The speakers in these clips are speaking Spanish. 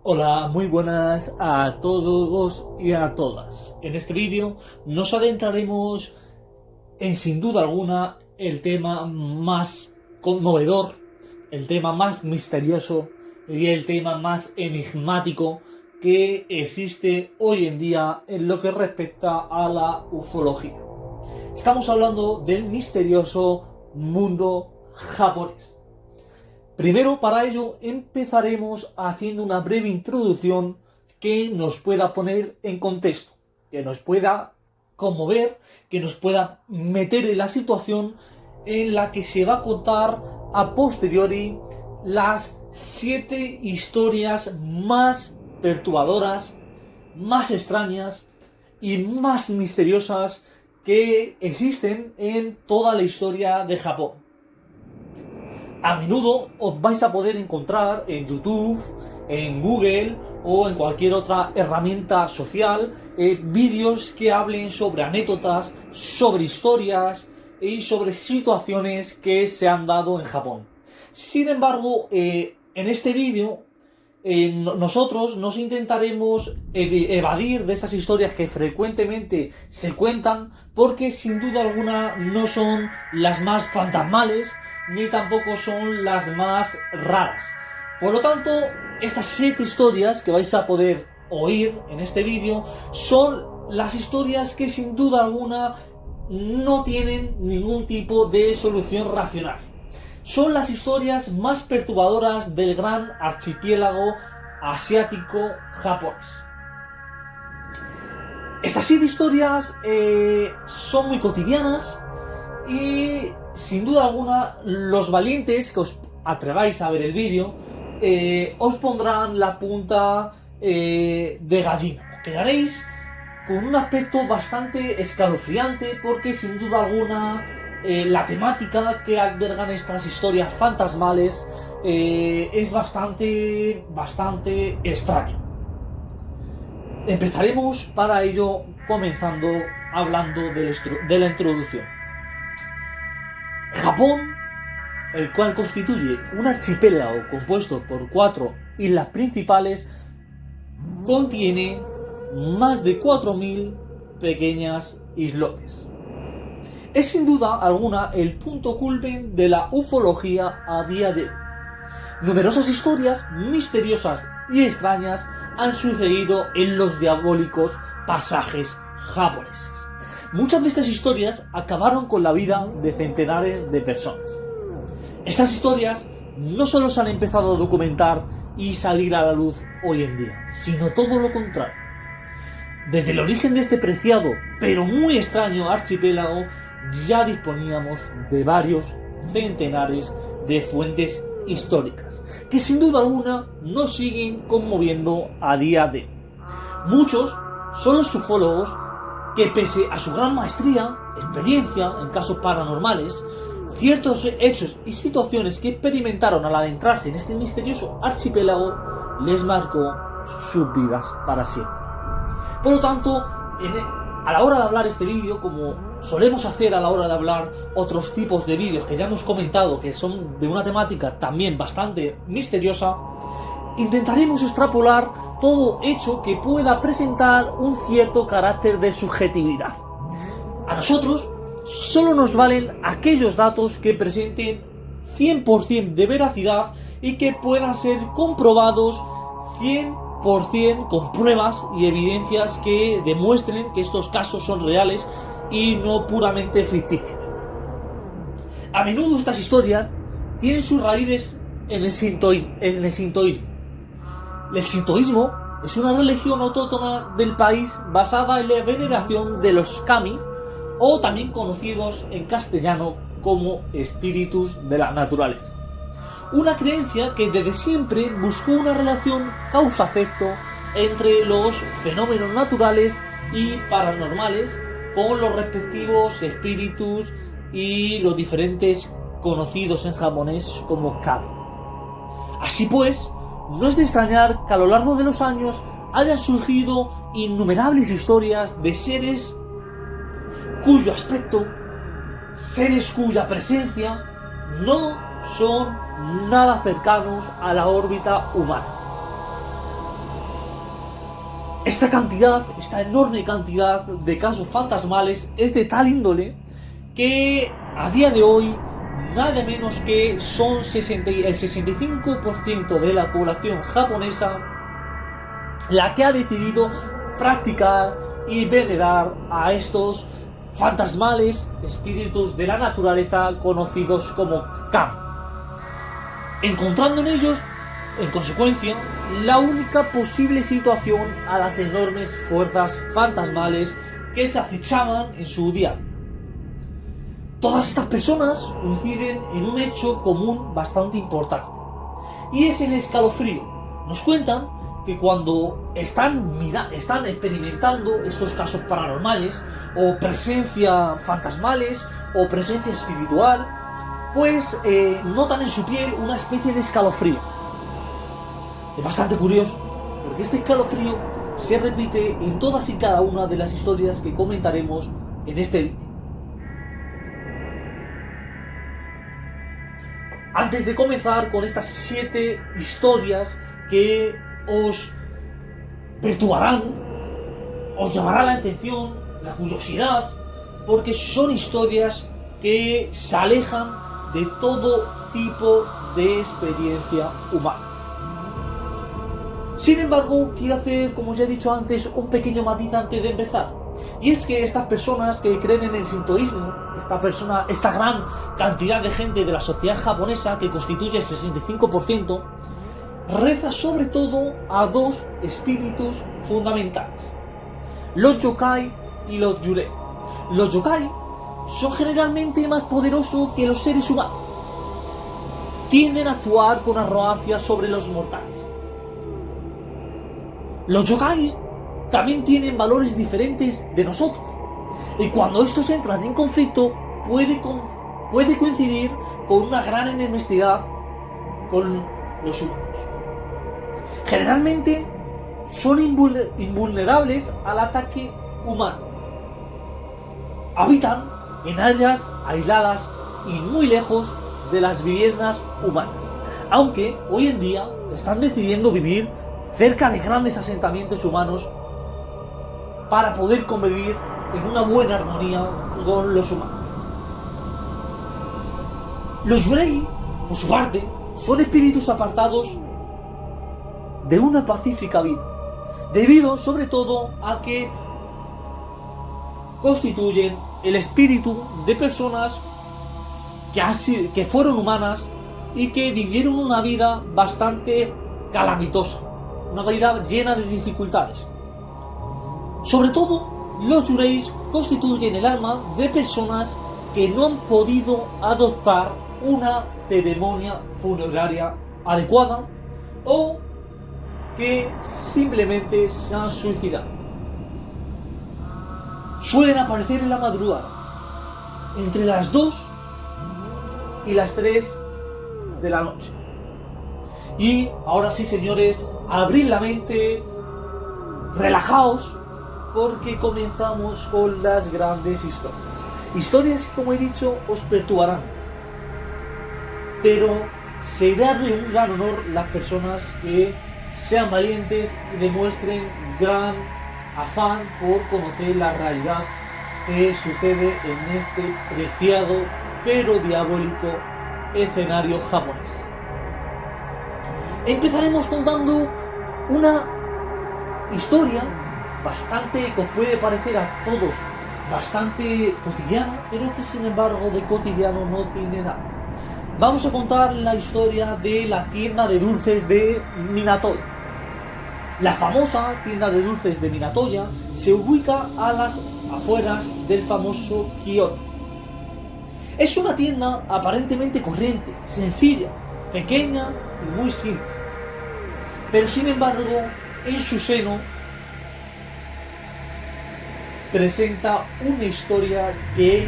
Hola, muy buenas a todos y a todas. En este vídeo nos adentraremos en, sin duda alguna, el tema más conmovedor, el tema más misterioso y el tema más enigmático que existe hoy en día en lo que respecta a la ufología. Estamos hablando del misterioso mundo japonés. Primero, para ello, empezaremos haciendo una breve introducción que nos pueda poner en contexto, que nos pueda conmover, que nos pueda meter en la situación en la que se va a contar a posteriori las 7 historias más perturbadoras, más extrañas y más misteriosas que existen en toda la historia de Japón. A menudo os vais a poder encontrar en YouTube, en Google o en cualquier otra herramienta social vídeos que hablen sobre anécdotas, sobre historias y sobre situaciones que se han dado en Japón. Sin embargo, en este vídeo nosotros nos intentaremos evadir de esas historias que frecuentemente se cuentan, porque sin duda alguna no son las más fantasmales ni tampoco son las más raras. Por lo tanto, estas 7 historias que vais a poder oír en este vídeo son las historias que sin duda alguna no tienen ningún tipo de solución racional. Son las historias más perturbadoras del gran archipiélago asiático japonés. Estas 7 historias son muy cotidianas y sin duda alguna los valientes que os atreváis a ver el vídeo os pondrán la punta de gallina. Os quedaréis con un aspecto bastante escalofriante, porque sin duda alguna la temática que albergan estas historias fantasmales es bastante extraño. Empezaremos para ello comenzando hablando de la introducción. Japón, el cual constituye un archipiélago compuesto por 4 islas principales, contiene más de 4.000 pequeñas islotes. Es sin duda alguna el punto culmen de la ufología a día de hoy. Numerosas historias misteriosas y extrañas han sucedido en los diabólicos pasajes japoneses. Muchas de estas historias acabaron con la vida de centenares de personas. Estas historias no solo se han empezado a documentar y salir a la luz hoy en día, sino todo lo contrario. Desde el origen de este preciado pero muy extraño archipiélago ya disponíamos de varios centenares de fuentes históricas que sin duda alguna nos siguen conmoviendo a día de hoy. Muchos son los ufólogos que, pese a su gran maestría, experiencia en casos paranormales, ciertos hechos y situaciones que experimentaron al adentrarse en este misterioso archipiélago les marcó sus vidas para siempre. Por lo tanto, a la hora de hablar este vídeo, como solemos hacer a la hora de hablar otros tipos de vídeos que ya hemos comentado que son de una temática también bastante misteriosa, intentaremos extrapolar todo hecho que pueda presentar un cierto carácter de subjetividad. A nosotros solo nos valen aquellos datos que presenten 100% de veracidad y que puedan ser comprobados 100% con pruebas y evidencias que demuestren que estos casos son reales y no puramente ficticios. A menudo estas historias tienen sus raíces en el sintoísmo. El sintoísmo es una religión autóctona del país basada en la veneración de los kami, o también conocidos en castellano como espíritus de la naturaleza. Una creencia que desde siempre buscó una relación causa-efecto entre los fenómenos naturales y paranormales con los respectivos espíritus y los diferentes conocidos en japonés como kami. Así pues, no es de extrañar que a lo largo de los años hayan surgido innumerables historias de seres cuyo aspecto, seres cuya presencia no son nada cercanos a la órbita humana. Esta enorme cantidad de casos fantasmales es de tal índole que a día de hoy nada menos que son el 65% de la población japonesa la que ha decidido practicar y venerar a estos fantasmales espíritus de la naturaleza conocidos como kami, encontrando en ellos, en consecuencia, la única posible situación a las enormes fuerzas fantasmales que se acechaban en su día. Todas estas personas coinciden en un hecho común bastante importante, y es el escalofrío. Nos cuentan que cuando están experimentando estos casos paranormales, o presencia fantasmales, o presencia espiritual, pues notan en su piel una especie de escalofrío. Es bastante curioso, porque este escalofrío se repite en todas y cada una de las historias que comentaremos en este vídeo. Antes de comenzar con estas 7 historias que os perturbarán, os llamará la atención, la curiosidad, porque son historias que se alejan de todo tipo de experiencia humana. Sin embargo, quiero hacer, como ya he dicho antes, un pequeño matiz antes de empezar. Y es que estas personas que creen en el sintoísmo, esta gran cantidad de gente de la sociedad japonesa, que constituye el 65%, reza sobre todo a 2 espíritus fundamentales: los yokai y los yurei. Los yokai son generalmente más poderosos que los seres humanos. Tienden a actuar con arrogancia sobre los mortales. Los yokais también tienen valores diferentes de nosotros, y cuando estos entran en conflicto puede coincidir con una gran enemistad con los humanos. Generalmente son invulnerables al ataque humano. Habitan en áreas aisladas y muy lejos de las viviendas humanas, aunque hoy en día están decidiendo vivir cerca de grandes asentamientos humanos para poder convivir en una buena armonía con los humanos. Los yurei, por su parte, son espíritus apartados de una pacífica vida, debido sobre todo a que constituyen el espíritu de personas que fueron humanas y que vivieron una vida bastante calamitosa, una vida llena de dificultades. Sobre todo, los yureis constituyen el alma de personas que no han podido adoptar una ceremonia funeraria adecuada, o que simplemente se han suicidado. Suelen aparecer en la madrugada, entre las 2 y las 3 de la noche. Y ahora sí, señores, abrid la mente, relajaos, porque comenzamos con las grandes historias. Historias que, como he dicho, os perturbarán, pero será de un gran honor las personas que sean valientes y demuestren gran afán por conocer la realidad que sucede en este preciado pero diabólico escenario japonés. Empezaremos contando una historia que os puede parecer a todos bastante cotidiana, pero que sin embargo de cotidiano no tiene nada. Vamos a contar la historia de la tienda de dulces de Minatoya. La famosa tienda de dulces de Minatoya se ubica a las afueras del famoso Kioto. Es una tienda aparentemente corriente, sencilla, pequeña y muy simple, pero sin embargo en su seno presenta una historia que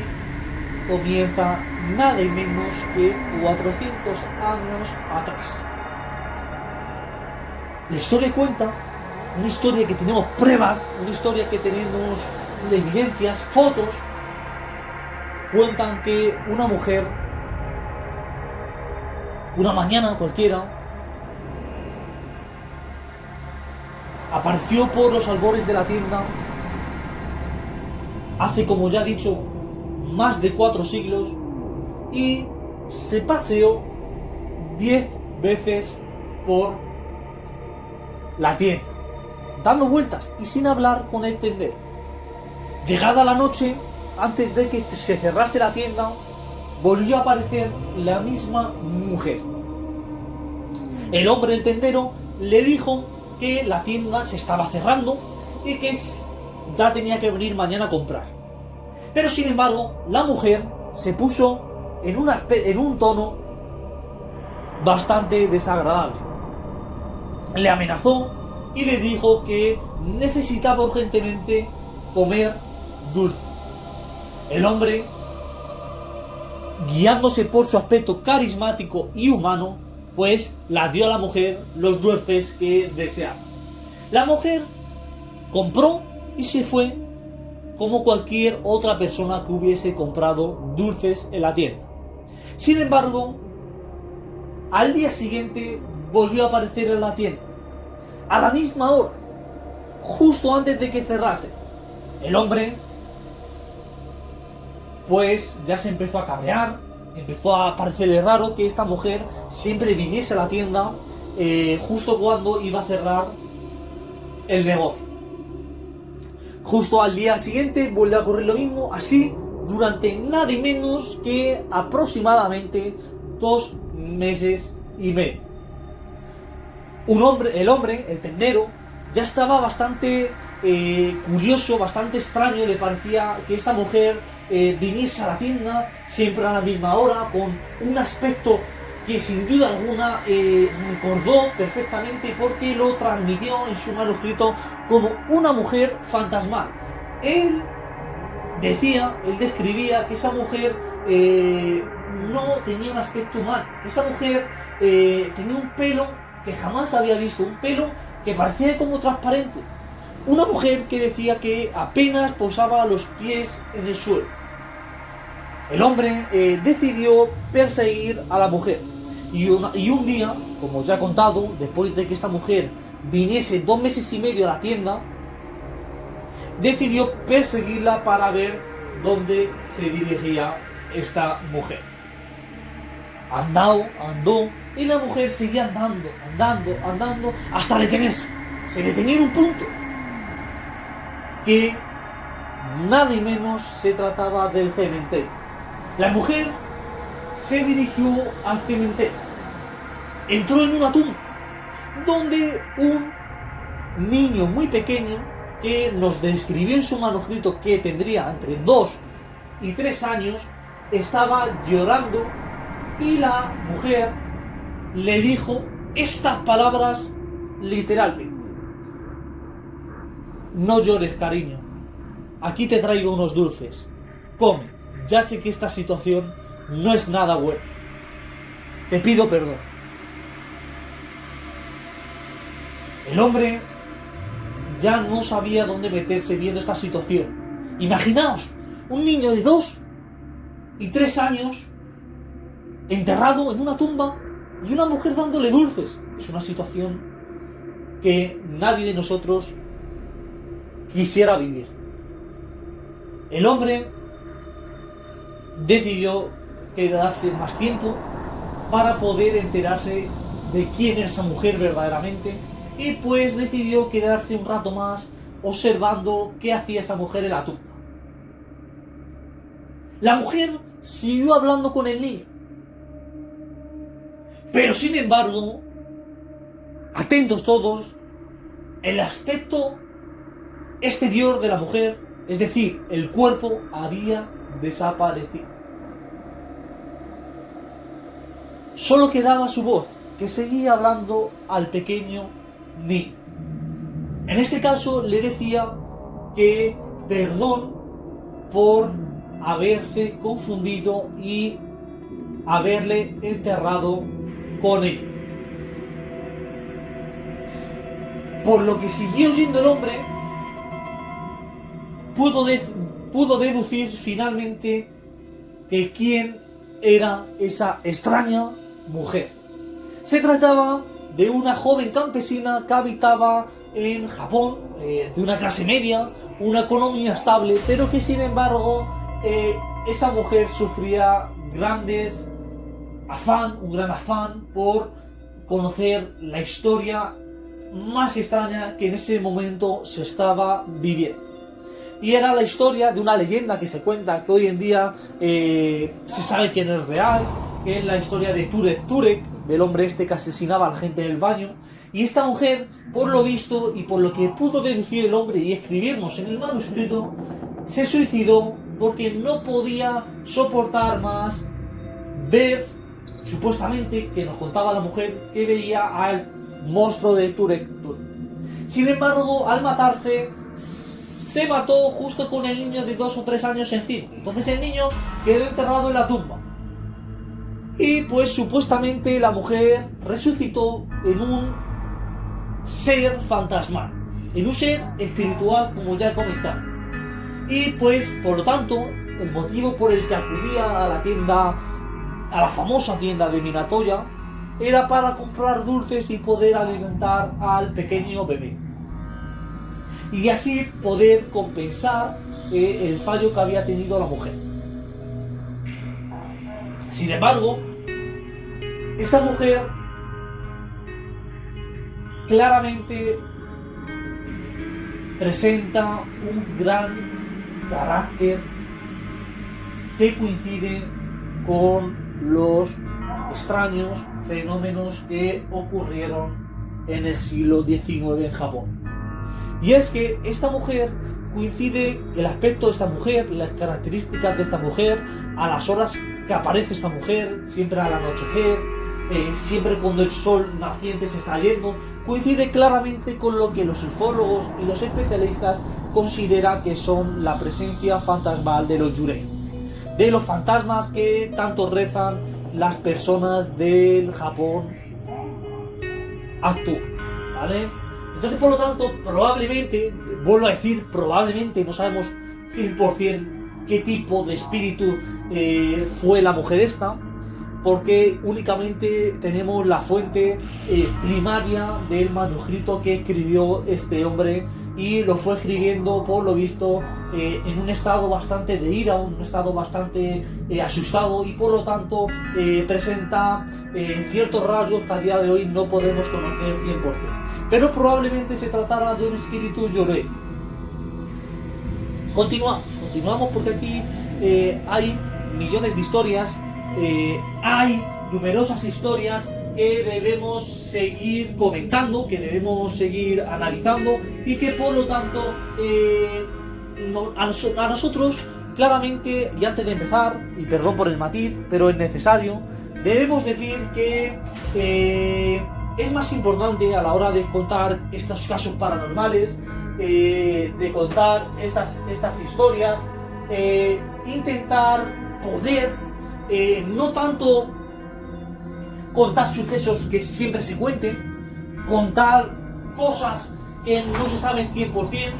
comienza nada menos que 400 años atrás. La historia cuenta una historia que tenemos pruebas, una historia que tenemos evidencias, fotos. Cuentan que una mujer, una mañana cualquiera, apareció por los albores de la tienda hace, como ya he dicho, más de 4 siglos y se paseó 10 veces por la tienda, dando vueltas y sin hablar con el tendero. Llegada la noche, antes de que se cerrase la tienda, volvió a aparecer la misma mujer. El hombre, el tendero, le dijo que la tienda se estaba cerrando y que ya tenía que venir mañana a comprar. Pero sin embargo, la mujer se puso en un tono bastante desagradable. Le amenazó y le dijo que necesitaba urgentemente comer dulces. El hombre, guiándose por su aspecto carismático y humano, pues la dio a la mujer los dulces que deseaba. La mujer compró y se fue como cualquier otra persona que hubiese comprado dulces en la tienda. Sin embargo, al día siguiente volvió a aparecer en la tienda, a la misma hora, justo antes de que cerrase. El hombre, pues ya se empezó a cabrear, empezó a parecerle raro que esta mujer siempre viniese a la tienda justo cuando iba a cerrar el negocio. Justo al día siguiente vuelve a ocurrir lo mismo, así durante nada y menos que aproximadamente 2 meses y medio. El hombre, el tendero, ya estaba bastante curioso, bastante extraño. Le parecía que esta mujer viniese a la tienda siempre a la misma hora, con un aspecto que sin duda alguna recordó perfectamente, porque lo transmitió en su manuscrito como una mujer fantasmal. Él describía que esa mujer no tenía un aspecto humano. Esa mujer tenía un pelo que jamás había visto, un pelo que parecía como transparente. Una mujer que decía que apenas posaba los pies en el suelo. El hombre decidió perseguir a la mujer. Y un día, como ya he contado, después de que esta mujer viniese 2 meses y medio a la tienda, decidió perseguirla para ver dónde se dirigía esta mujer. Andó, y la mujer seguía andando, hasta detenerse. Se detenía en un punto que nada y menos se trataba del cementerio. La mujer se dirigió al cementerio. Entró en una tumba donde un niño muy pequeño, que nos describió en su manuscrito que tendría entre 2 y 3 años, estaba llorando, y la mujer le dijo estas palabras literalmente: no llores, cariño, aquí te traigo unos dulces, come, ya sé que esta situación no es nada buena, te pido perdón. El hombre ya no sabía dónde meterse viendo esta situación. Imaginaos, un niño de 2 y 3 años enterrado en una tumba y una mujer dándole dulces. Es una situación que nadie de nosotros quisiera vivir. El hombre decidió quedarse más tiempo para poder enterarse de quién era esa mujer verdaderamente, y pues decidió quedarse un rato más observando qué hacía esa mujer en la tumba. La mujer siguió hablando con el niño, pero sin embargo, atentos todos, el aspecto exterior de la mujer, es decir, el cuerpo, había desaparecido. Solo quedaba su voz, que seguía hablando al pequeño niño. En este caso le decía que perdón por haberse confundido y haberle enterrado con él. Por lo que siguió oyendo el hombre, pudo deducir finalmente de quién era esa extraña mujer. Se trataba de una joven campesina que habitaba en Japón, de una clase media, una economía estable, pero que sin embargo esa mujer sufría un gran afán por conocer la historia más extraña que en ese momento se estaba viviendo. Y era la historia de una leyenda que se cuenta, que hoy en día se sabe que no es real, que es la historia de Turek, del hombre este que asesinaba a la gente en el baño. Y esta mujer, por lo visto y por lo que pudo deducir el hombre y escribirnos en el manuscrito, se suicidó porque no podía soportar más ver, supuestamente, que nos contaba la mujer, que veía al monstruo de Turek. Sin embargo, al matarse, se mató justo con el niño de 2 o 3 años encima. Entonces el niño quedó enterrado en la tumba. Y pues supuestamente la mujer resucitó en un ser fantasmal, en un ser espiritual, como ya he comentado. Y pues por lo tanto, el motivo por el que acudía a la tienda, a la famosa tienda de Minatoya, era para comprar dulces y poder alimentar al pequeño bebé. Y así poder compensar el fallo que había tenido la mujer. Sin embargo, esta mujer claramente presenta un gran carácter que coincide con los extraños fenómenos que ocurrieron en el siglo XIX en Japón. Y es que esta mujer coincide, el aspecto de esta mujer, las características de esta mujer, a las horas que aparece esta mujer, siempre al anochecer, siempre cuando el sol naciente se está yendo, coincide claramente con lo que los ufólogos y los especialistas consideran que son la presencia fantasmal de los yurei, de los fantasmas que tanto rezan las personas del Japón actual, ¿vale? Entonces, por lo tanto, probablemente, vuelvo a decir, probablemente, no sabemos 100% qué tipo de espíritu fue la mujer esta, porque únicamente tenemos la fuente primaria del manuscrito que escribió este hombre, y lo fue escribiendo, por lo visto, en un estado bastante de ira, un estado bastante asustado, y por lo tanto presenta ciertos rasgos que a día de hoy no podemos conocer 100%. Pero probablemente se tratara de un espíritu yurei. Continuamos porque aquí hay millones de historias, hay numerosas historias que debemos seguir comentando, que debemos seguir analizando, y que por lo tanto a nosotros claramente, y antes de empezar, y perdón por el matiz, pero es necesario, debemos decir que es más importante a la hora de contar estos casos paranormales, de contar estas historias, intentar poder no tanto contar sucesos que siempre se cuenten, contar cosas que no se saben 100%,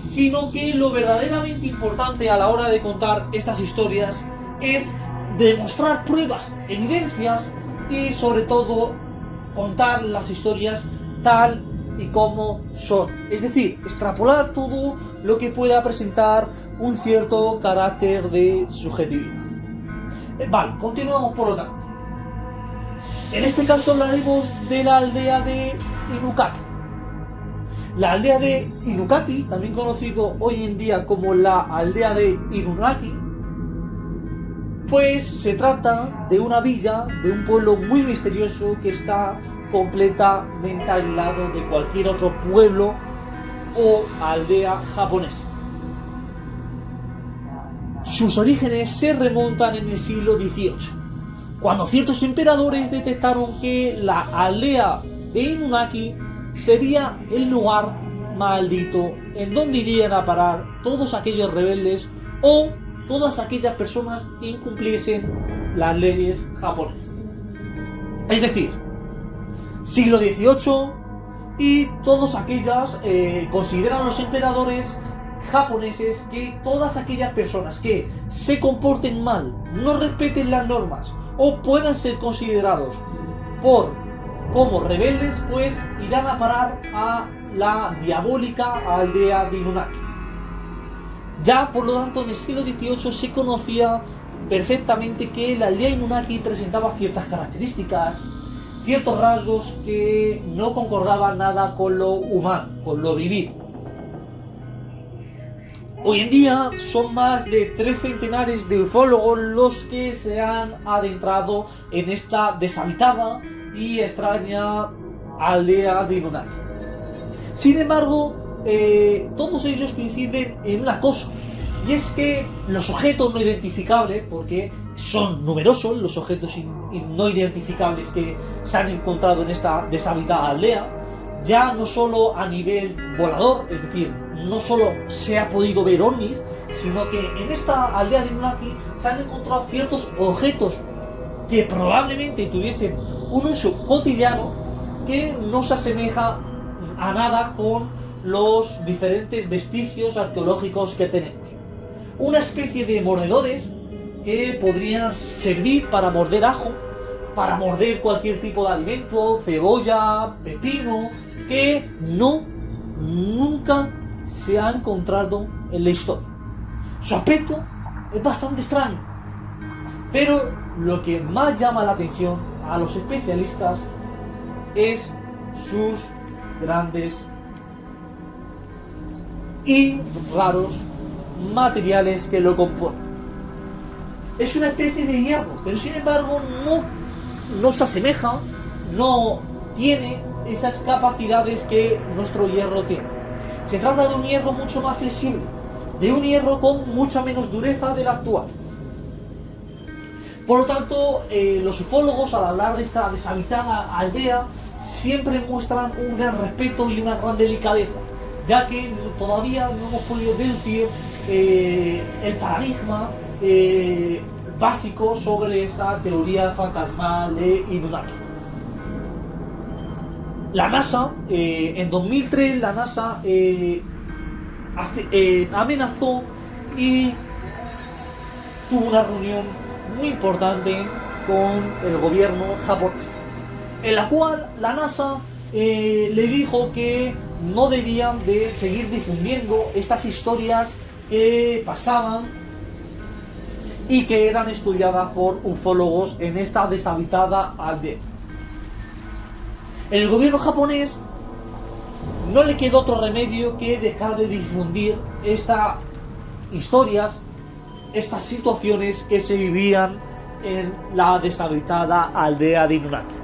sino que lo verdaderamente importante a la hora de contar estas historias es demostrar pruebas, evidencias, y sobre todo contar las historias tal y como son, es decir, extrapolar todo lo que pueda presentar un cierto carácter de subjetividad. Vale, continuamos por lo tanto. En este caso hablaremos de la aldea de Inukaki. La aldea de Inukaki, también conocido hoy en día como la aldea de Inunaki, pues se trata de una villa, de un pueblo muy misterioso que está completamente aislado de cualquier otro pueblo o aldea japonesa. Sus orígenes se remontan en el siglo XVIII, cuando ciertos emperadores detectaron que la aldea de Inunaki sería el lugar maldito en donde irían a parar todos aquellos rebeldes o todas aquellas personas que incumpliesen las leyes japonesas. Es decir, siglo XVIII, y todos aquellas consideran los emperadores japoneses que todas aquellas personas que se comporten mal, no respeten las normas o puedan ser considerados por como rebeldes, pues irán a parar a la diabólica aldea de Inunaki. Ya, por lo tanto, en el siglo XVIII se conocía perfectamente que la aldea Inunaki presentaba ciertas características, ciertos rasgos que no concordaban nada con lo humano, con lo vivido. Hoy en día son más de 3 centenares de ufólogos los que se han adentrado en esta deshabitada y extraña aldea de Inunaki. Sin embargo, todos ellos coinciden en una cosa, y es que los objetos no identificables, porque son numerosos los objetos no identificables que se han encontrado en esta deshabitada aldea, ya no solo a nivel volador, es decir, no solo se ha podido ver ovnis, sino que en esta aldea de Inunaki se han encontrado ciertos objetos que probablemente tuviesen un uso cotidiano que no se asemeja a nada con los diferentes vestigios arqueológicos que tenemos. Una especie de mordedores que podrían servir para morder ajo, para morder cualquier tipo de alimento, cebolla, pepino, que nunca se ha encontrado en la historia. Su aspecto es bastante extraño, pero lo que más llama la atención a los especialistas es sus grandes y raros materiales que lo componen. Es una especie de hierro, pero sin embargo no se asemeja, no tiene esas capacidades que nuestro hierro tiene. Se trata de un hierro mucho más flexible, de un hierro con mucha menos dureza del actual. Por lo tanto, los ufólogos, al hablar de esta deshabitada aldea, siempre muestran un gran respeto y una gran delicadeza, ya que todavía no hemos podido deducir el paradigma básico sobre esta teoría fantasmal de Inunaki. La NASA, en 2003, la NASA amenazó y tuvo una reunión muy importante con el gobierno japonés, en la cual la NASA le dijo que no debían de seguir difundiendo estas historias que pasaban y que eran estudiadas por ufólogos en esta deshabitada aldea. El gobierno japonés no le quedó otro remedio que dejar de difundir estas historias, estas situaciones que se vivían en la deshabitada aldea de Inunaki.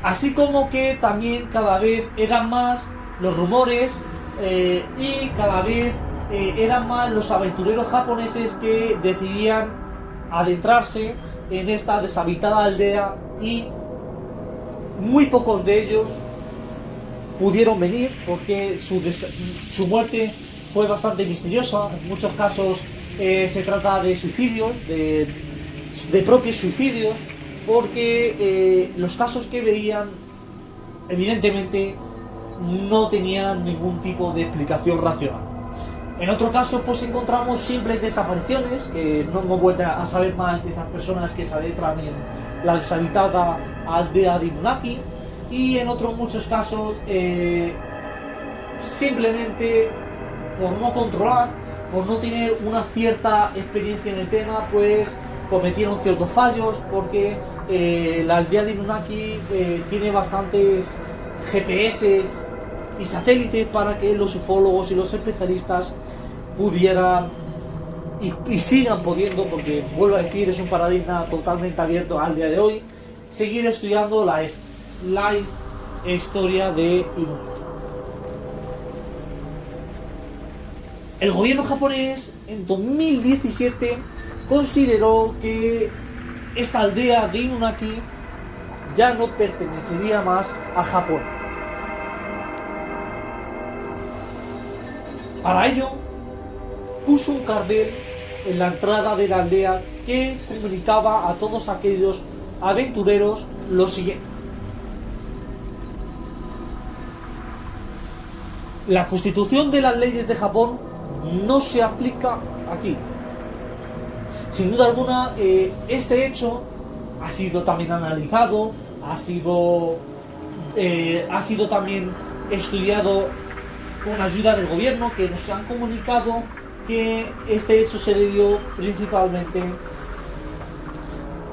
Así como que también cada vez eran más los rumores y cada vez eran más los aventureros japoneses que decidían adentrarse en esta deshabitada aldea, y muy pocos de ellos pudieron venir porque su muerte fue bastante misteriosa. En muchos casos se trata de suicidios, de propios suicidios, porque los casos que veían evidentemente no tenían ningún tipo de explicación racional. En otro caso, pues encontramos simples desapariciones, que no hemos vuelto a saber más de esas personas que se adentran en la deshabitada aldea de Inunaki, y en otros muchos casos simplemente por no controlar, por no tener una cierta experiencia en el tema, pues cometieron ciertos fallos, porque la aldea de Inunaki tiene bastantes GPS y satélites para que los ufólogos y los especialistas pudieran y sigan pudiendo, porque vuelvo a decir, es un paradigma totalmente abierto al día de hoy, seguir estudiando la historia de Inunaki. El gobierno japonés en 2017 consideró que esta aldea de Inunaki ya no pertenecería más a Japón. Para ello, puso un cartel en la entrada de la aldea que comunicaba a todos aquellos aventureros lo siguiente: la constitución de las leyes de Japón no se aplica aquí. Sin duda alguna, este hecho ha sido también analizado, ha sido también estudiado con ayuda del gobierno, que nos han comunicado que este hecho se debió principalmente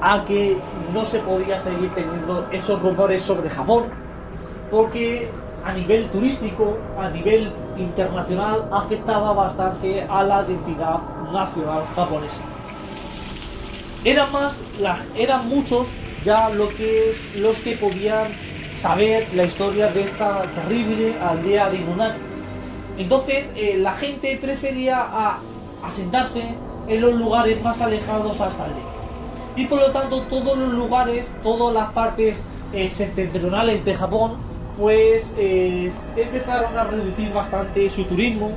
a que no se podía seguir teniendo esos rumores sobre Japón, porque a nivel turístico, a nivel internacional, afectaba bastante a la identidad nacional japonesa. Eran muchos ya los que podían saber la historia de esta terrible aldea de Inunaki. Entonces la gente prefería asentarse en los lugares más alejados a esta aldea. Y por lo tanto todos los lugares, todas las partes septentrionales de Japón, pues empezaron a reducir bastante su turismo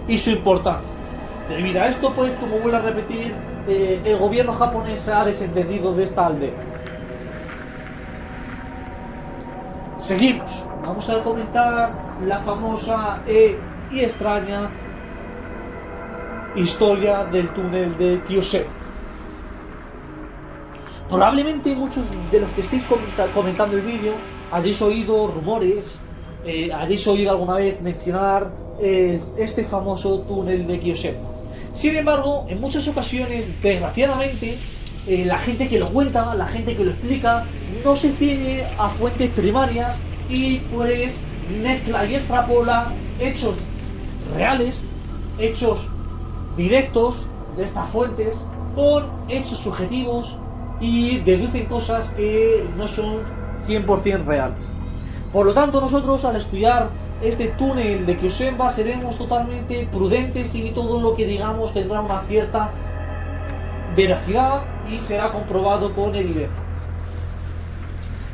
y su importancia. Debido a esto, pues, como vuelvo a repetir, el gobierno japonés se ha desentendido de esta aldea. Seguimos. Vamos a comentar la famosa y extraña historia del túnel de Kyushu. Probablemente muchos de los que estéis comentando el vídeo hayáis oído rumores, hayáis oído alguna vez mencionar este famoso túnel de Kyushu. Sin embargo, en muchas ocasiones, desgraciadamente, la gente que lo cuenta, la gente que lo explica, no se ciñe a fuentes primarias y pues mezcla y extrapola hechos reales, hechos directos de estas fuentes con hechos subjetivos y deducen cosas que no son 100% reales. Por lo tanto, nosotros al estudiar este túnel de Kyushenba seremos totalmente prudentes y todo lo que digamos tendrá una cierta veracidad y será comprobado con evidencia.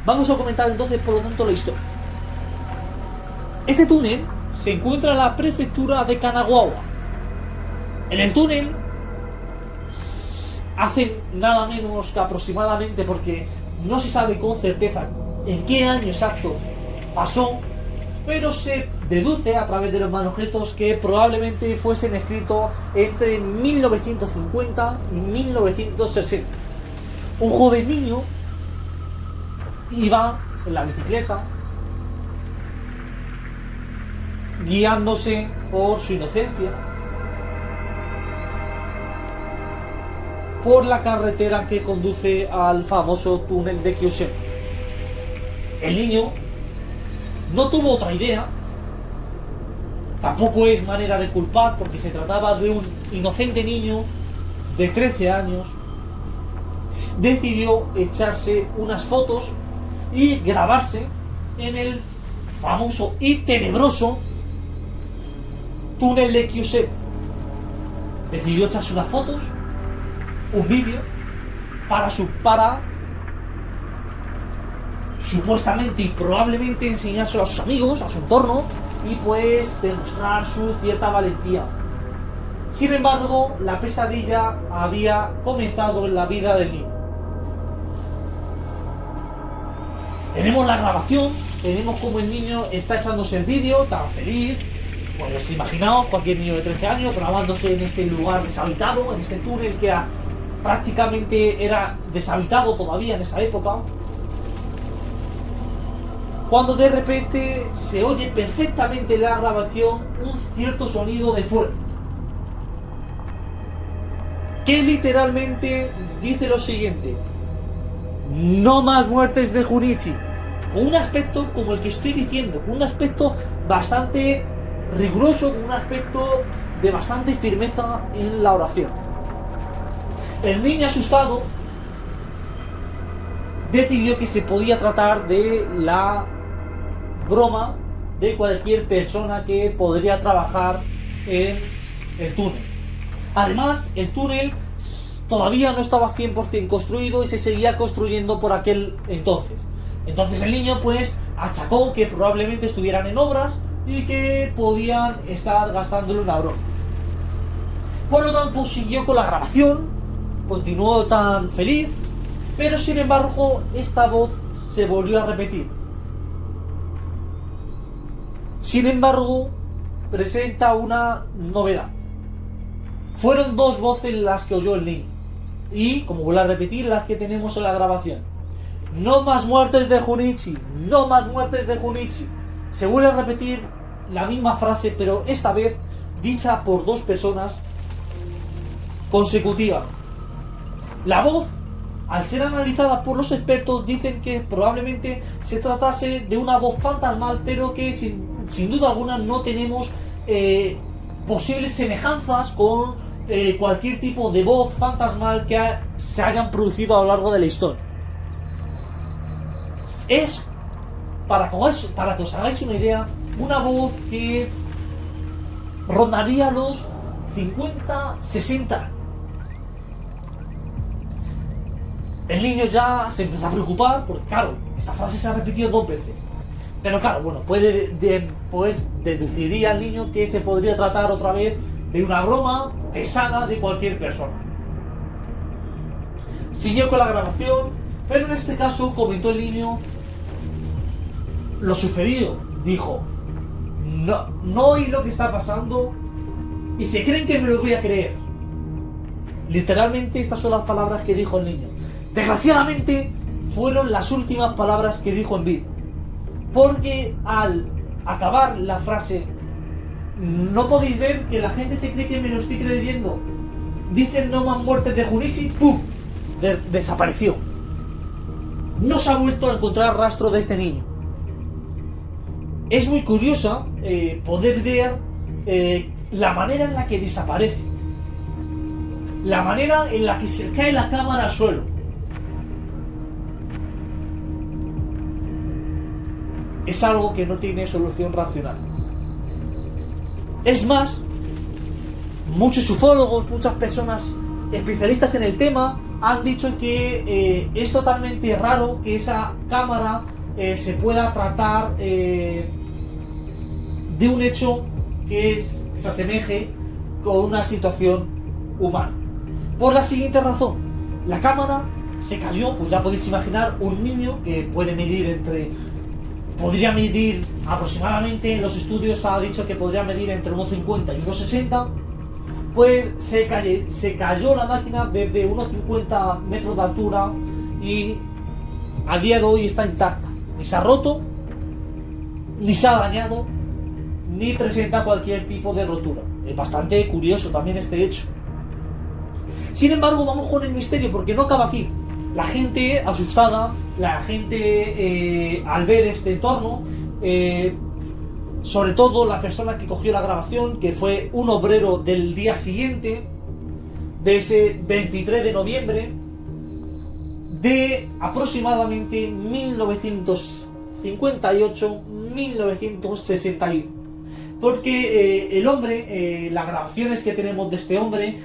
Vamos a comentar entonces, por lo tanto, la historia. Este túnel se encuentra en la prefectura de Kanagawa. En el túnel, hace nada menos que aproximadamente, porque no se sabe con certeza en qué año exacto pasó, pero se deduce a través de los manuscritos que probablemente fuesen escritos entre 1950 y 1960. Un joven niño iba en la bicicleta, guiándose por su inocencia, por la carretera que conduce al famoso túnel de Kyushu. El niño no tuvo otra idea, tampoco es manera de culpar, porque se trataba de un inocente niño de 13 años. Decidió echarse unas fotos y grabarse en el famoso y tenebroso túnel de Kyushu. Decidió echarse unas fotos, un vídeo, para supuestamente y probablemente enseñárselo a sus amigos, a su entorno, y pues demostrar su cierta valentía. Sin embargo, la pesadilla había comenzado en la vida del niño. Tenemos la grabación, tenemos como el niño está echándose el vídeo, tan feliz. Pues imaginaos cualquier niño de 13 años grabándose en este lugar deshabitado, en este túnel que prácticamente era deshabitado todavía en esa época. Cuando de repente se oye perfectamente en la grabación un cierto sonido de fuego, que literalmente dice lo siguiente: no más muertes de Junichi, con un aspecto como el que estoy diciendo, con un aspecto bastante riguroso, con un aspecto de bastante firmeza en la oración. El niño, asustado, decidió que se podía tratar de la broma de cualquier persona que podría trabajar en el túnel. Además, el túnel todavía no estaba 100% construido y se seguía construyendo por aquel entonces. Entonces el niño pues achacó que probablemente estuvieran en obras y que podían estar gastándole una broma. Por lo tanto siguió con la grabación, continuó tan feliz, pero sin embargo esta voz se volvió a repetir. Sin embargo, presenta una novedad. Fueron dos voces las que oyó el niño. Y, como vuelvo a repetir, las que tenemos en la grabación. No más muertes de Junichi, no más muertes de Junichi. Se vuelve a repetir la misma frase, pero esta vez dicha por dos personas consecutivas. La voz, al ser analizada por los expertos, dicen que probablemente se tratase de una voz fantasmal, pero que sin duda alguna no tenemos posibles semejanzas con cualquier tipo de voz fantasmal que se hayan producido a lo largo de la historia. Es, para que os hagáis una idea, una voz que rondaría los 50, 60. El niño ya se empezó a preocupar porque, claro, esta frase se ha repetido 2 veces. Pero claro, bueno, pues deduciría el niño que se podría tratar otra vez de una broma pesada de cualquier persona. Siguió con la grabación, pero en este caso comentó el niño lo sucedido. Dijo: no oí lo que está pasando y se creen que me lo voy a creer. Literalmente estas son las palabras que dijo el niño. Desgraciadamente fueron las últimas palabras que dijo en vida, porque al acabar la frase, no podéis ver que la gente se cree que me lo estoy creyendo, dicen no más muertes de Junichi, ¡pum!, desapareció. No se ha vuelto a encontrar rastro de este niño. Es muy curiosa poder ver la manera en la que desaparece, la manera en la que se cae la cámara al suelo. Es algo que no tiene solución racional. Es más, muchos ufólogos, muchas personas especialistas en el tema han dicho que es totalmente raro que esa cámara se pueda tratar de un hecho que se asemeje con una situación humana. Por la siguiente razón: la cámara se cayó, pues ya podéis imaginar, un niño que podría medir aproximadamente, en los estudios ha dicho que podría medir entre 1,50 y 1,60, pues se cayó la máquina desde unos 50 metros de altura y a día de hoy está intacta. Ni se ha roto, ni se ha dañado, ni presenta cualquier tipo de rotura. Es bastante curioso también este hecho. Sin embargo, vamos con el misterio, porque no acaba aquí. La gente asustada, la gente al ver este entorno, sobre todo la persona que cogió la grabación, que fue un obrero del día siguiente, de ese 23 de noviembre, de aproximadamente 1958-1961. Porque el hombre, las grabaciones que tenemos de este hombre,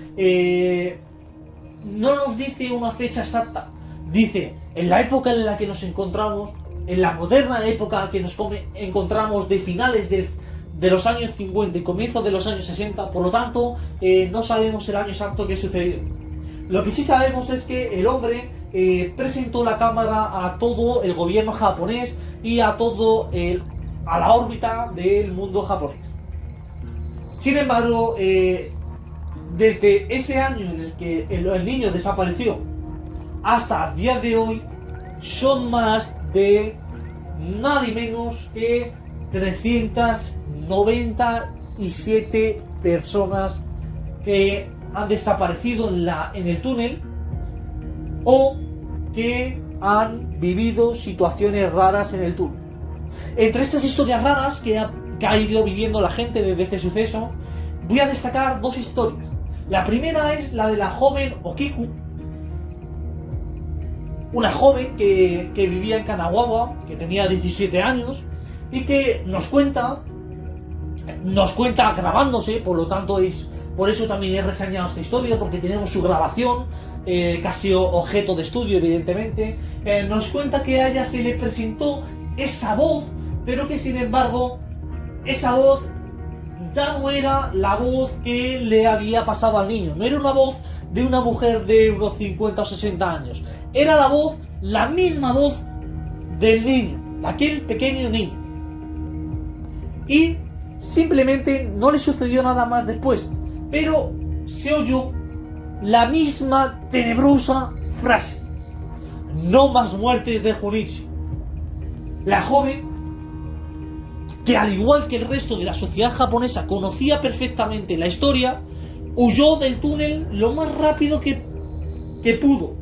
no nos dice una fecha exacta. Dice, en la época en la que nos encontramos, en la moderna época que nos encontramos de finales de los años 50 y comienzos de los años 60, por lo tanto, no sabemos el año exacto que sucedió. Lo que sí sabemos es que el hombre presentó la cámara a todo el gobierno japonés y a la órbita del mundo japonés. Sin embargo, desde ese año en el que el niño desapareció hasta el día de hoy, son más de nada y menos que 397 personas que han desaparecido en el túnel o que han vivido situaciones raras en el túnel. Entre estas historias raras que ha ido viviendo la gente desde este suceso, voy a destacar 2 historias. La primera es la de la joven Okiku, una joven que vivía en Kanagawa, que tenía 17 años y que nos cuenta grabándose, por lo tanto por eso también he reseñado esta historia, porque tenemos su grabación, casi objeto de estudio evidentemente. Nos cuenta que a ella se le presentó esa voz, pero que sin embargo esa voz ya no era la voz que le había pasado al niño, no era una voz de una mujer de unos 50 o 60 años, era la misma voz del niño, de aquel pequeño niño. Y simplemente no le sucedió nada más después, pero se oyó la misma tenebrosa frase: no más muertes de Junichi. La joven, que al igual que el resto de la sociedad japonesa conocía perfectamente la historia, huyó del túnel lo más rápido que pudo.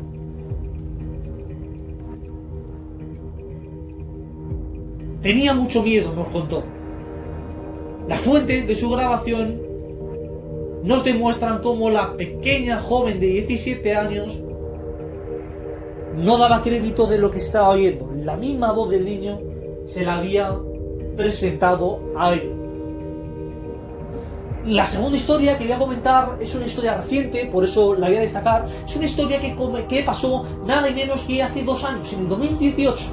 Tenía mucho miedo, nos contó. Las fuentes de su grabación nos demuestran cómo la pequeña joven de 17 años no daba crédito de lo que estaba oyendo. La misma voz del niño se la había presentado a él. La segunda historia que voy a comentar es una historia reciente, por eso la voy a destacar. Es una historia que pasó nada menos que hace 2 años, en el 2018.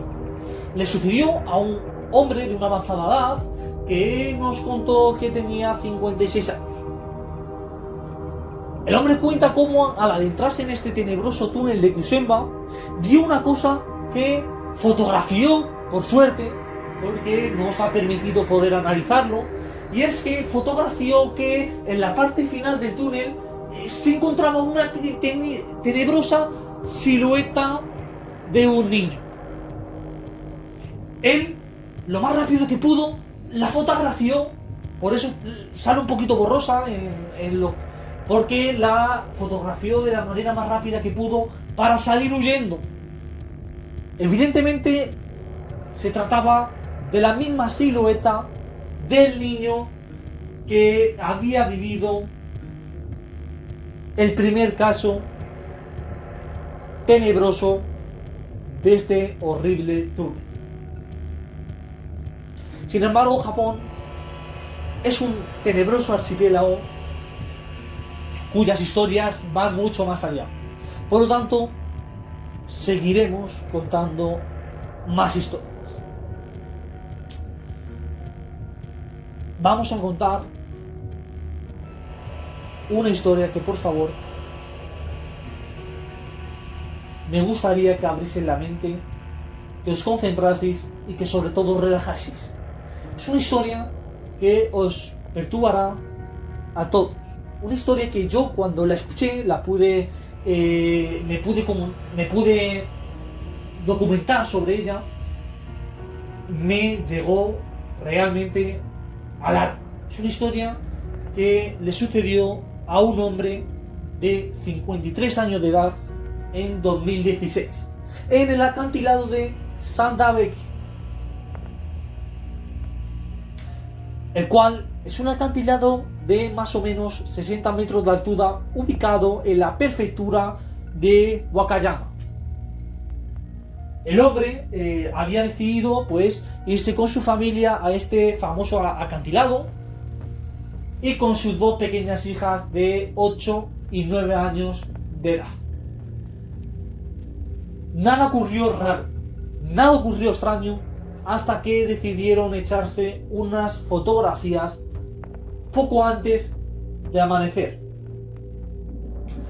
Le sucedió a un hombre de una avanzada edad que nos contó que tenía 56 años. El hombre cuenta cómo al adentrarse en este tenebroso túnel de Kusenba vio una cosa que fotografió, por suerte, porque nos ha permitido poder analizarlo, y es que fotografió que en la parte final del túnel se encontraba una tenebrosa silueta de un niño. Él, lo más rápido que pudo, la fotografió, por eso sale un poquito borrosa porque la fotografió de la manera más rápida que pudo para salir huyendo. Evidentemente se trataba de la misma silueta del niño que había vivido el primer caso tenebroso de este horrible túnel. Sin embargo, Japón es un tenebroso archipiélago cuyas historias van mucho más allá. Por lo tanto, seguiremos contando más historias. Vamos a contar una historia que, por favor, me gustaría que abrieseis la mente, que os concentraseis y que sobre todo os relajaseis. Es una historia que os perturbará a todos. Una historia que yo, cuando la escuché, me pude documentar sobre ella, me llegó realmente al alma. Es una historia que le sucedió a un hombre de 53 años de edad en 2016, en el acantilado de Sandabeki, el cual es un acantilado de más o menos 60 metros de altura, ubicado en la prefectura de Wakayama. El hombre había decidido pues irse con su familia a este famoso acantilado y con sus 2 pequeñas hijas de 8 y 9 años de edad. Nada ocurrió raro, nada ocurrió extraño, hasta que decidieron echarse unas fotografías poco antes de amanecer.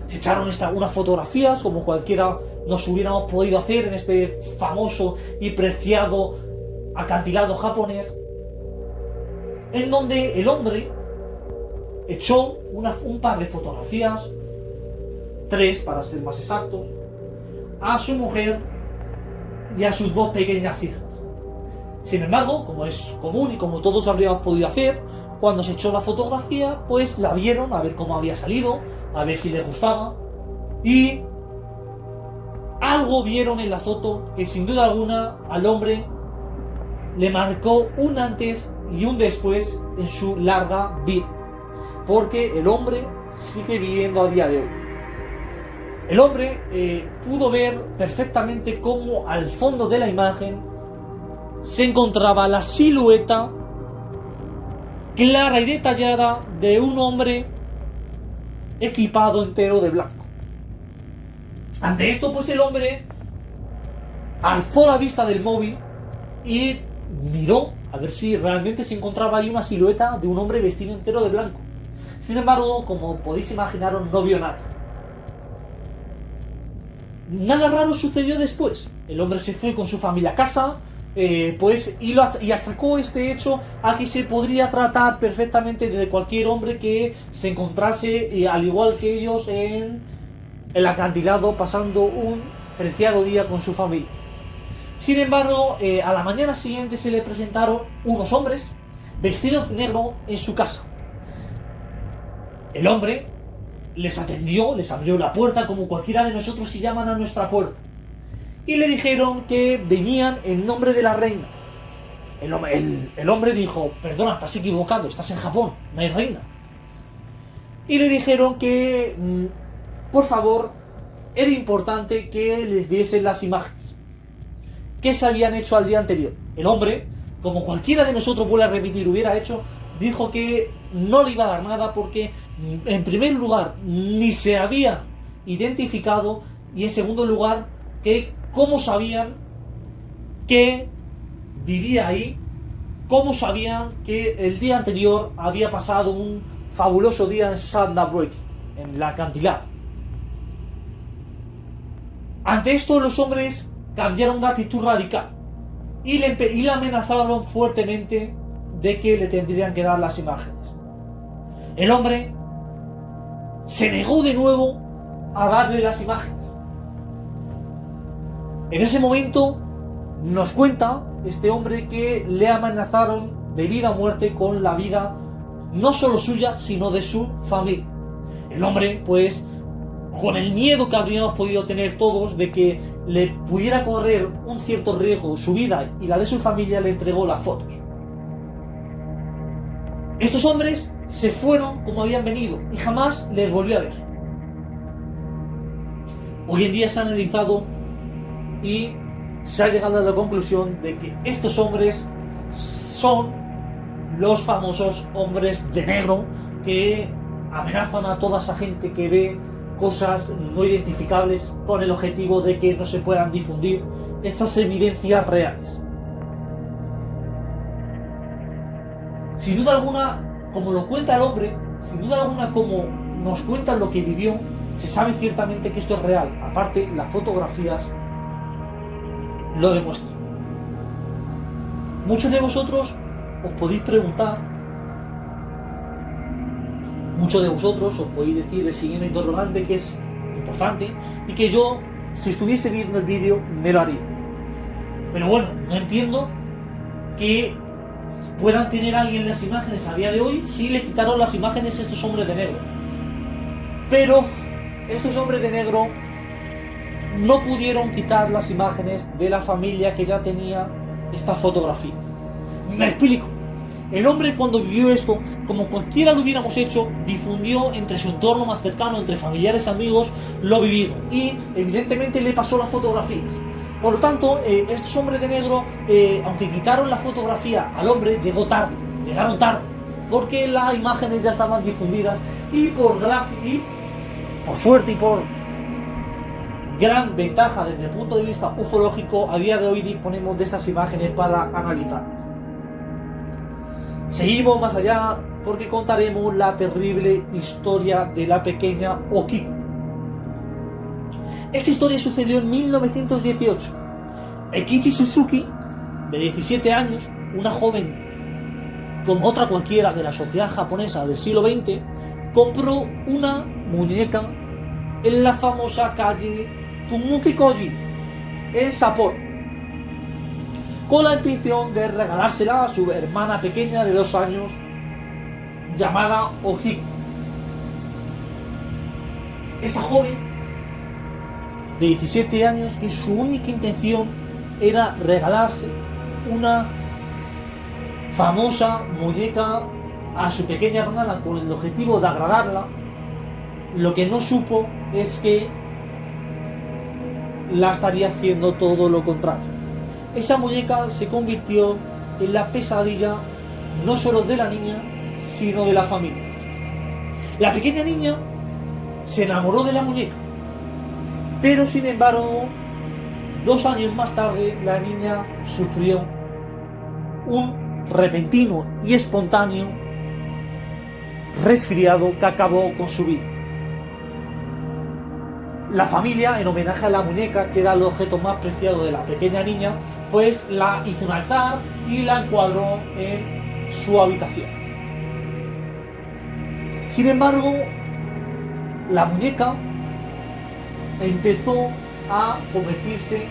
Se echaron unas fotografías como cualquiera nos hubiéramos podido hacer en este famoso y preciado acantilado japonés, en donde el hombre echó un par de fotografías, 3 para ser más exactos, a su mujer y a sus 2 pequeñas hijas. Sin embargo, como es común y como todos habríamos podido hacer, cuando se echó la fotografía, pues la vieron a ver cómo había salido, a ver si les gustaba, y algo vieron en la foto que sin duda alguna al hombre le marcó un antes y un después en su larga vida, porque el hombre sigue viviendo a día de hoy. El hombre pudo ver perfectamente cómo al fondo de la imagen se encontraba la silueta clara y detallada de un hombre equipado entero de blanco. Ante esto, pues el hombre alzó la vista del móvil y miró a ver si realmente se encontraba ahí una silueta de un hombre vestido entero de blanco. Sin embargo, como podéis imaginaros, no vio nada. Nada raro sucedió después. El hombre se fue con su familia a casa, y achacó este hecho a que se podría tratar perfectamente de cualquier hombre que se encontrase al igual que ellos en el acantilado pasando un preciado día con su familia. Sin embargo, a la mañana siguiente se le presentaron unos hombres vestidos de negro en su casa. El hombre les atendió, les abrió la puerta como cualquiera de nosotros si llaman a nuestra puerta. Y le dijeron que venían en nombre de la reina. El hombre dijo: perdona, estás equivocado, estás en Japón, no hay reina. Y le dijeron que, por favor, era importante que les diesen las imágenes que se habían hecho al día anterior. El hombre, como cualquiera de nosotros, vuelve a repetir, hubiera hecho, dijo que no le iba a dar nada porque, en primer lugar, ni se había identificado, y en segundo lugar, que cómo sabían que vivía ahí, cómo sabían que el día anterior había pasado un fabuloso día en Sandabrook, en la acantilado. Ante esto, los hombres cambiaron de actitud radical y le amenazaron fuertemente de que le tendrían que dar las imágenes. El hombre se negó de nuevo a darle las imágenes. En ese momento nos cuenta este hombre que le amenazaron de vida o muerte con la vida no solo suya, sino de su familia. El hombre, pues, con el miedo que habríamos podido tener todos de que le pudiera correr un cierto riesgo su vida y la de su familia, le entregó las fotos. Estos hombres se fueron como habían venido y jamás les volvió a ver. Hoy en día se ha analizado y se ha llegado a la conclusión de que estos hombres son los famosos hombres de negro que amenazan a toda esa gente que ve cosas no identificables con el objetivo de que no se puedan difundir estas evidencias reales. Sin duda alguna, como lo cuenta el hombre, sin duda alguna como nos cuentan lo que vivió, se sabe ciertamente que esto es real. Aparte, las fotografías lo demuestran. Muchos de vosotros os podéis preguntar, muchos de vosotros os podéis decir el siguiente interrogante, que es importante y que yo, si estuviese viendo el vídeo, me lo haría. Pero bueno, no entiendo que puedan tener alguien las imágenes a día de hoy si le quitaron las imágenes a estos hombres de negro. Pero estos hombres de negro no pudieron quitar las imágenes de la familia que ya tenía esta fotografía. Me explico. El hombre, cuando vivió esto, como cualquiera lo hubiéramos hecho, difundió entre su entorno más cercano, entre familiares, amigos, lo vivido. Y evidentemente le pasó las fotografías. Por lo tanto, estos hombres de negro, aunque quitaron la fotografía al hombre, llegaron tarde, porque las imágenes ya estaban difundidas y por suerte y por gran ventaja desde el punto de vista ufológico, a día de hoy disponemos de estas imágenes para analizarlas. Seguimos más allá porque contaremos la terrible historia de la pequeña Okiko. Esta historia sucedió en 1918. Eikichi Suzuki, de 17 años, una joven como otra cualquiera de la sociedad japonesa del siglo XX, compró una muñeca en la famosa calle Tumuki-Koji, en Sapporo, con la intención de regalársela a su hermana pequeña de 2 años, llamada Okiko. Esta joven de 17 años, que su única intención era regalarse una famosa muñeca a su pequeña hermana con el objetivo de agradarla, lo que no supo es que la estaría haciendo todo lo contrario. Esa muñeca se convirtió en la pesadilla no solo de la niña, sino de la familia. La pequeña niña se enamoró de la muñeca, pero sin embargo, 2 años más tarde, la niña sufrió un repentino y espontáneo resfriado que acabó con su vida. La familia, en homenaje a la muñeca, que era el objeto más preciado de la pequeña niña, pues la hizo un altar y la encuadró en su habitación. Sin embargo, la muñeca empezó a convertirse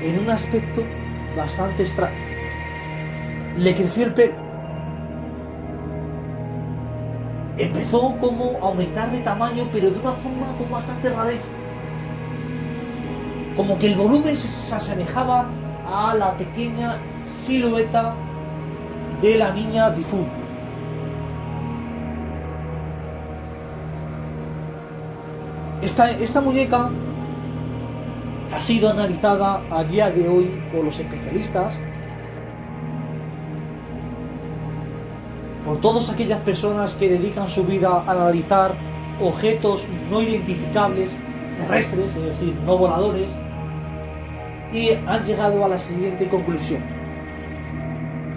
en un aspecto bastante extraño. Le creció el pelo. Empezó como a aumentar de tamaño, pero de una forma con bastante rareza. Como que el volumen se asemejaba a la pequeña silueta de la niña difunta. Esta muñeca ha sido analizada a día de hoy por los especialistas, por todas aquellas personas que dedican su vida a analizar objetos no identificables terrestres, es decir, no voladores, y han llegado a la siguiente conclusión.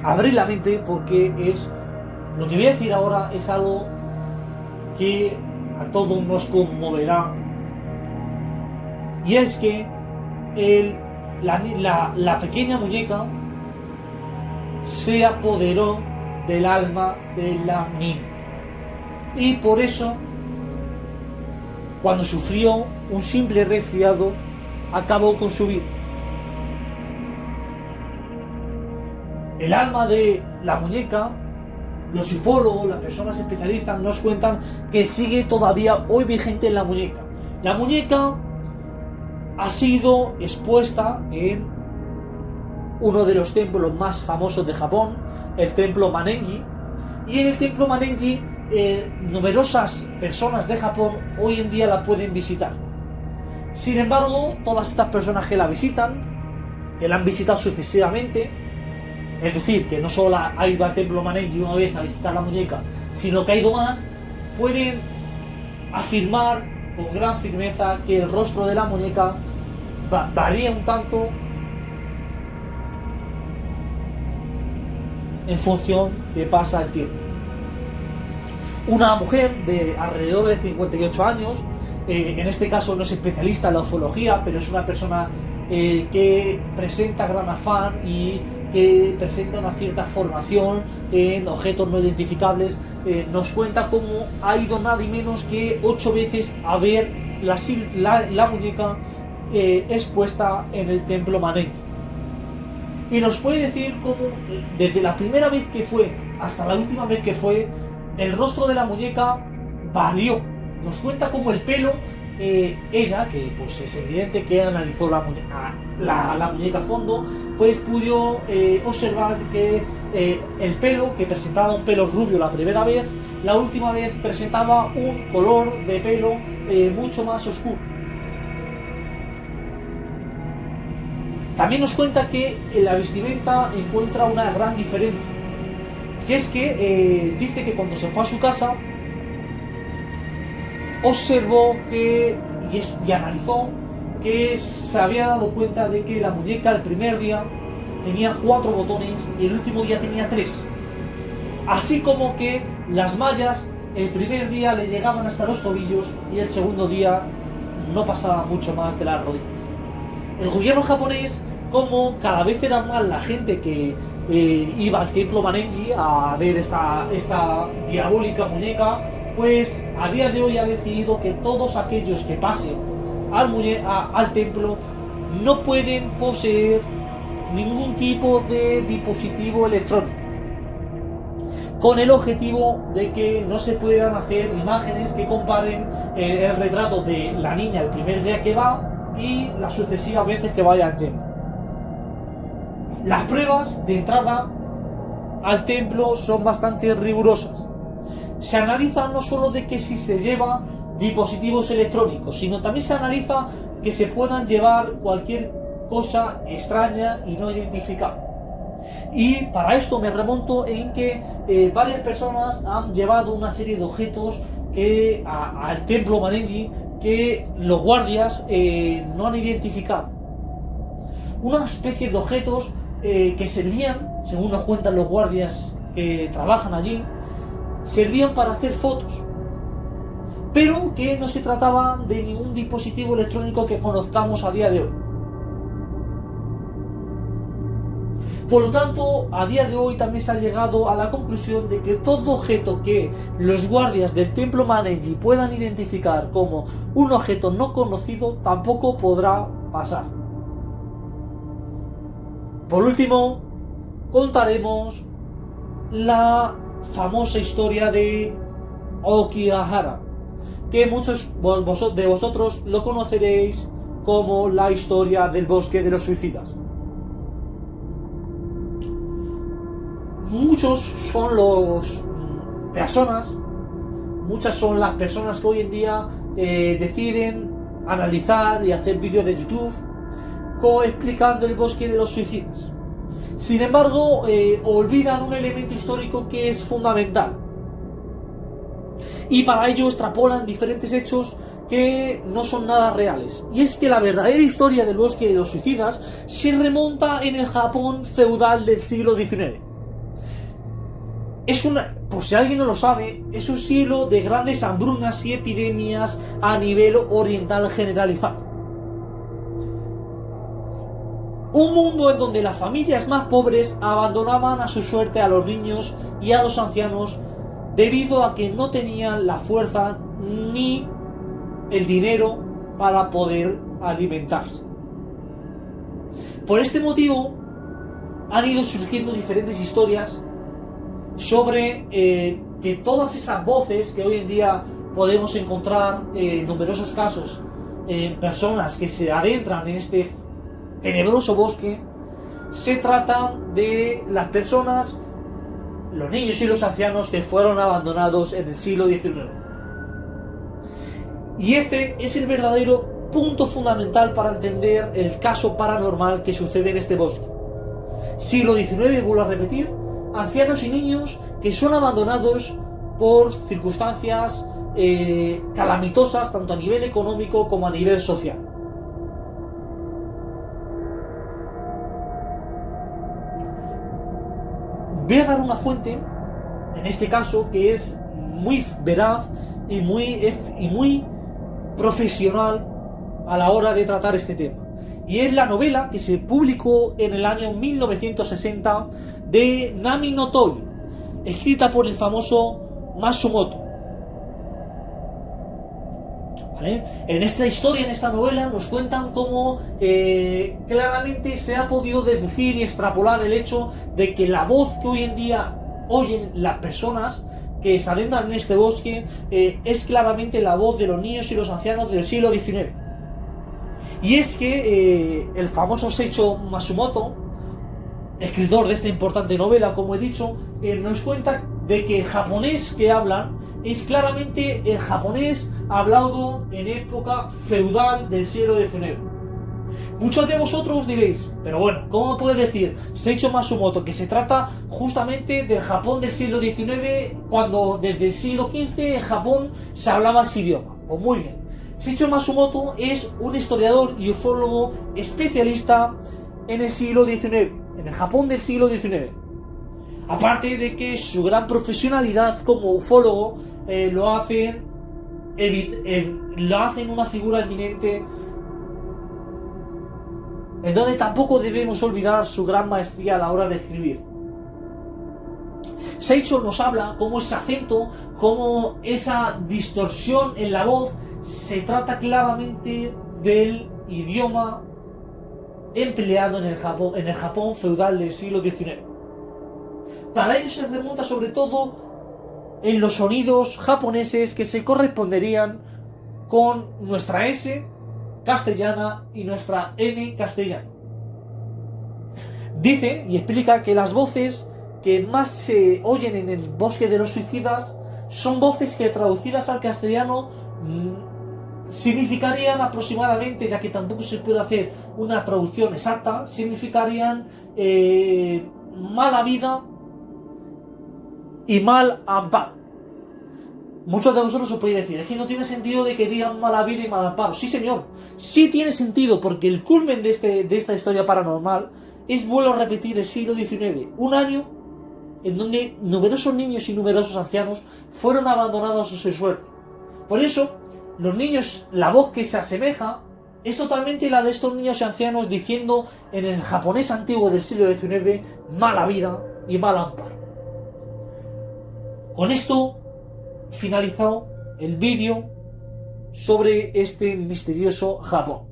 Abrir la mente, porque lo que voy a decir ahora es algo que a todos nos conmoverá, y es que la pequeña muñeca se apoderó del alma de la niña, y por eso, cuando sufrió un simple resfriado, acabó con su vida. El alma de la muñeca, los ufólogos, las personas especialistas nos cuentan que sigue todavía hoy vigente en la muñeca. La muñeca ha sido expuesta en uno de los templos más famosos de Japón, el templo Manenji, y en el templo Manenji numerosas personas de Japón hoy en día la pueden visitar. Sin embargo, todas estas personas que la visitan, que la han visitado sucesivamente, es decir, que no solo ha ido al templo Manenji una vez a visitar la muñeca, sino que ha ido más, pueden afirmar con gran firmeza que el rostro de la muñeca varía un tanto en función de pasa el tiempo. Una mujer de alrededor de 58 años, en este caso no es especialista en la ufología, pero es una persona que presenta gran afán y que presenta una cierta formación en objetos no identificables, nos cuenta cómo ha ido nada y menos que 8 veces a ver la muñeca expuesta en el templo Manenji. Y nos puede decir cómo desde la primera vez que fue hasta la última vez que fue, el rostro de la muñeca varió. Nos cuenta cómo el pelo, ella, que pues es evidente que analizó la muñeca a fondo, pues pudo observar que el pelo, que presentaba un pelo rubio la primera vez, la última vez presentaba un color de pelo mucho más oscuro. También nos cuenta que en la vestimenta encuentra una gran diferencia, y es que dice que cuando se fue a su casa observó y analizó que se había dado cuenta de que la muñeca el primer día tenía 4 botones y el último día tenía 3, así como que las mallas el primer día le llegaban hasta los tobillos y el segundo día no pasaba mucho más de las rodillas. El gobierno japonés, como cada vez era más la gente que iba al templo Manenji a ver esta diabólica muñeca, pues a día de hoy ha decidido que todos aquellos que pasen al templo no pueden poseer ningún tipo de dispositivo electrónico, con el objetivo de que no se puedan hacer imágenes que comparen el retrato de la niña el primer día que va y las sucesivas veces que vayan yendo. Las pruebas de entrada al templo son bastante rigurosas. Se analiza no solo de que si se lleva dispositivos electrónicos, sino también se analiza que se puedan llevar cualquier cosa extraña y no identificable. Y para esto me remonto en que varias personas han llevado una serie de objetos al templo Manenji que los guardias no han identificado. Una especie de objetos que servían, según nos cuentan los guardias que trabajan allí, servían para hacer fotos, pero que no se trataba de ningún dispositivo electrónico que conozcamos a día de hoy. Por lo tanto, a día de hoy también se ha llegado a la conclusión de que todo objeto que los guardias del templo Manenji puedan identificar como un objeto no conocido tampoco podrá pasar. Por último, contaremos la famosa historia de Aokigahara, que muchos de vosotros lo conoceréis como la historia del bosque de los suicidas. Muchas son las personas que hoy en día deciden analizar y hacer vídeos de YouTube explicando el bosque de los suicidas. Sin embargo, olvidan un elemento histórico que es fundamental, y para ello extrapolan diferentes hechos que no son nada reales. Y es que la verdadera historia del bosque de los suicidas se remonta en el Japón feudal del siglo XIX. Por si alguien no lo sabe, es un siglo de grandes hambrunas y epidemias a nivel oriental generalizado. Un mundo en donde las familias más pobres abandonaban a su suerte a los niños y a los ancianos debido a que no tenían la fuerza ni el dinero para poder alimentarse. Por este motivo han ido surgiendo diferentes historias sobre que todas esas voces que hoy en día podemos encontrar en numerosos casos en personas que se adentran en este tenebroso bosque, se tratan de las personas, los niños y los ancianos que fueron abandonados en el siglo XIX. Y este es el verdadero punto fundamental para entender el caso paranormal que sucede en este bosque. Siglo XIX, vuelvo a repetir, ancianos y niños que son abandonados por circunstancias calamitosas, tanto a nivel económico como a nivel social. Voy a dar una fuente, en este caso, que es muy veraz y muy profesional a la hora de tratar este tema. Y es la novela que se publicó en el año 1960 de Nami no Toi, escrita por el famoso Matsumoto. ¿Vale? En esta historia, en esta novela, nos cuentan cómo claramente se ha podido deducir y extrapolar el hecho de que la voz que hoy en día oyen las personas que se adentran en este bosque es claramente la voz de los niños y los ancianos del siglo XIX. Y es que el famoso Seicho Matsumoto, escritor de esta importante novela, como he dicho, nos cuenta de que el japonés que hablan es claramente el japonés hablado en época feudal del siglo XIX. Muchos de vosotros diréis, pero bueno, ¿cómo puede decir Seicho Matsumoto que se trata justamente del Japón del siglo XIX cuando desde el siglo XV en Japón se hablaba ese idioma? Pues muy bien. Seicho Matsumoto es un historiador y ufólogo especialista en el siglo XIX, en el Japón del siglo XIX. Aparte de que su gran profesionalidad como ufólogo lo hacen una figura eminente, en donde tampoco debemos olvidar su gran maestría a la hora de escribir. Seicho nos habla cómo ese acento, cómo esa distorsión en la voz se trata claramente del idioma empleado en el Japón feudal del siglo XIX. Para ello se remonta sobre todo en los sonidos japoneses que se corresponderían con nuestra S castellana y nuestra N castellana. Dice y explica que las voces que más se oyen en el bosque de los suicidas son voces que traducidas al castellano significarían aproximadamente, ya que tampoco se puede hacer una traducción exacta, significarían mala vida y mal amparo. Muchos de vosotros os podéis decir, es que no tiene sentido de que digan mala vida y mal amparo. Sí, señor, sí tiene sentido, porque el culmen de esta historia paranormal es, vuelvo a repetir, el siglo XIX, un año en donde numerosos niños y numerosos ancianos fueron abandonados a su suerte. Por eso, los niños, la voz que se asemeja Es totalmente la de estos niños y ancianos diciendo en el japonés antiguo del siglo XIX, mala vida y mal amparo. Con esto finalizado el vídeo sobre este misterioso Japón.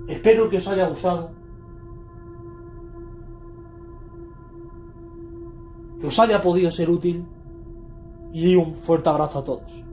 Espero que os haya gustado, que os haya podido ser útil y un fuerte abrazo a todos.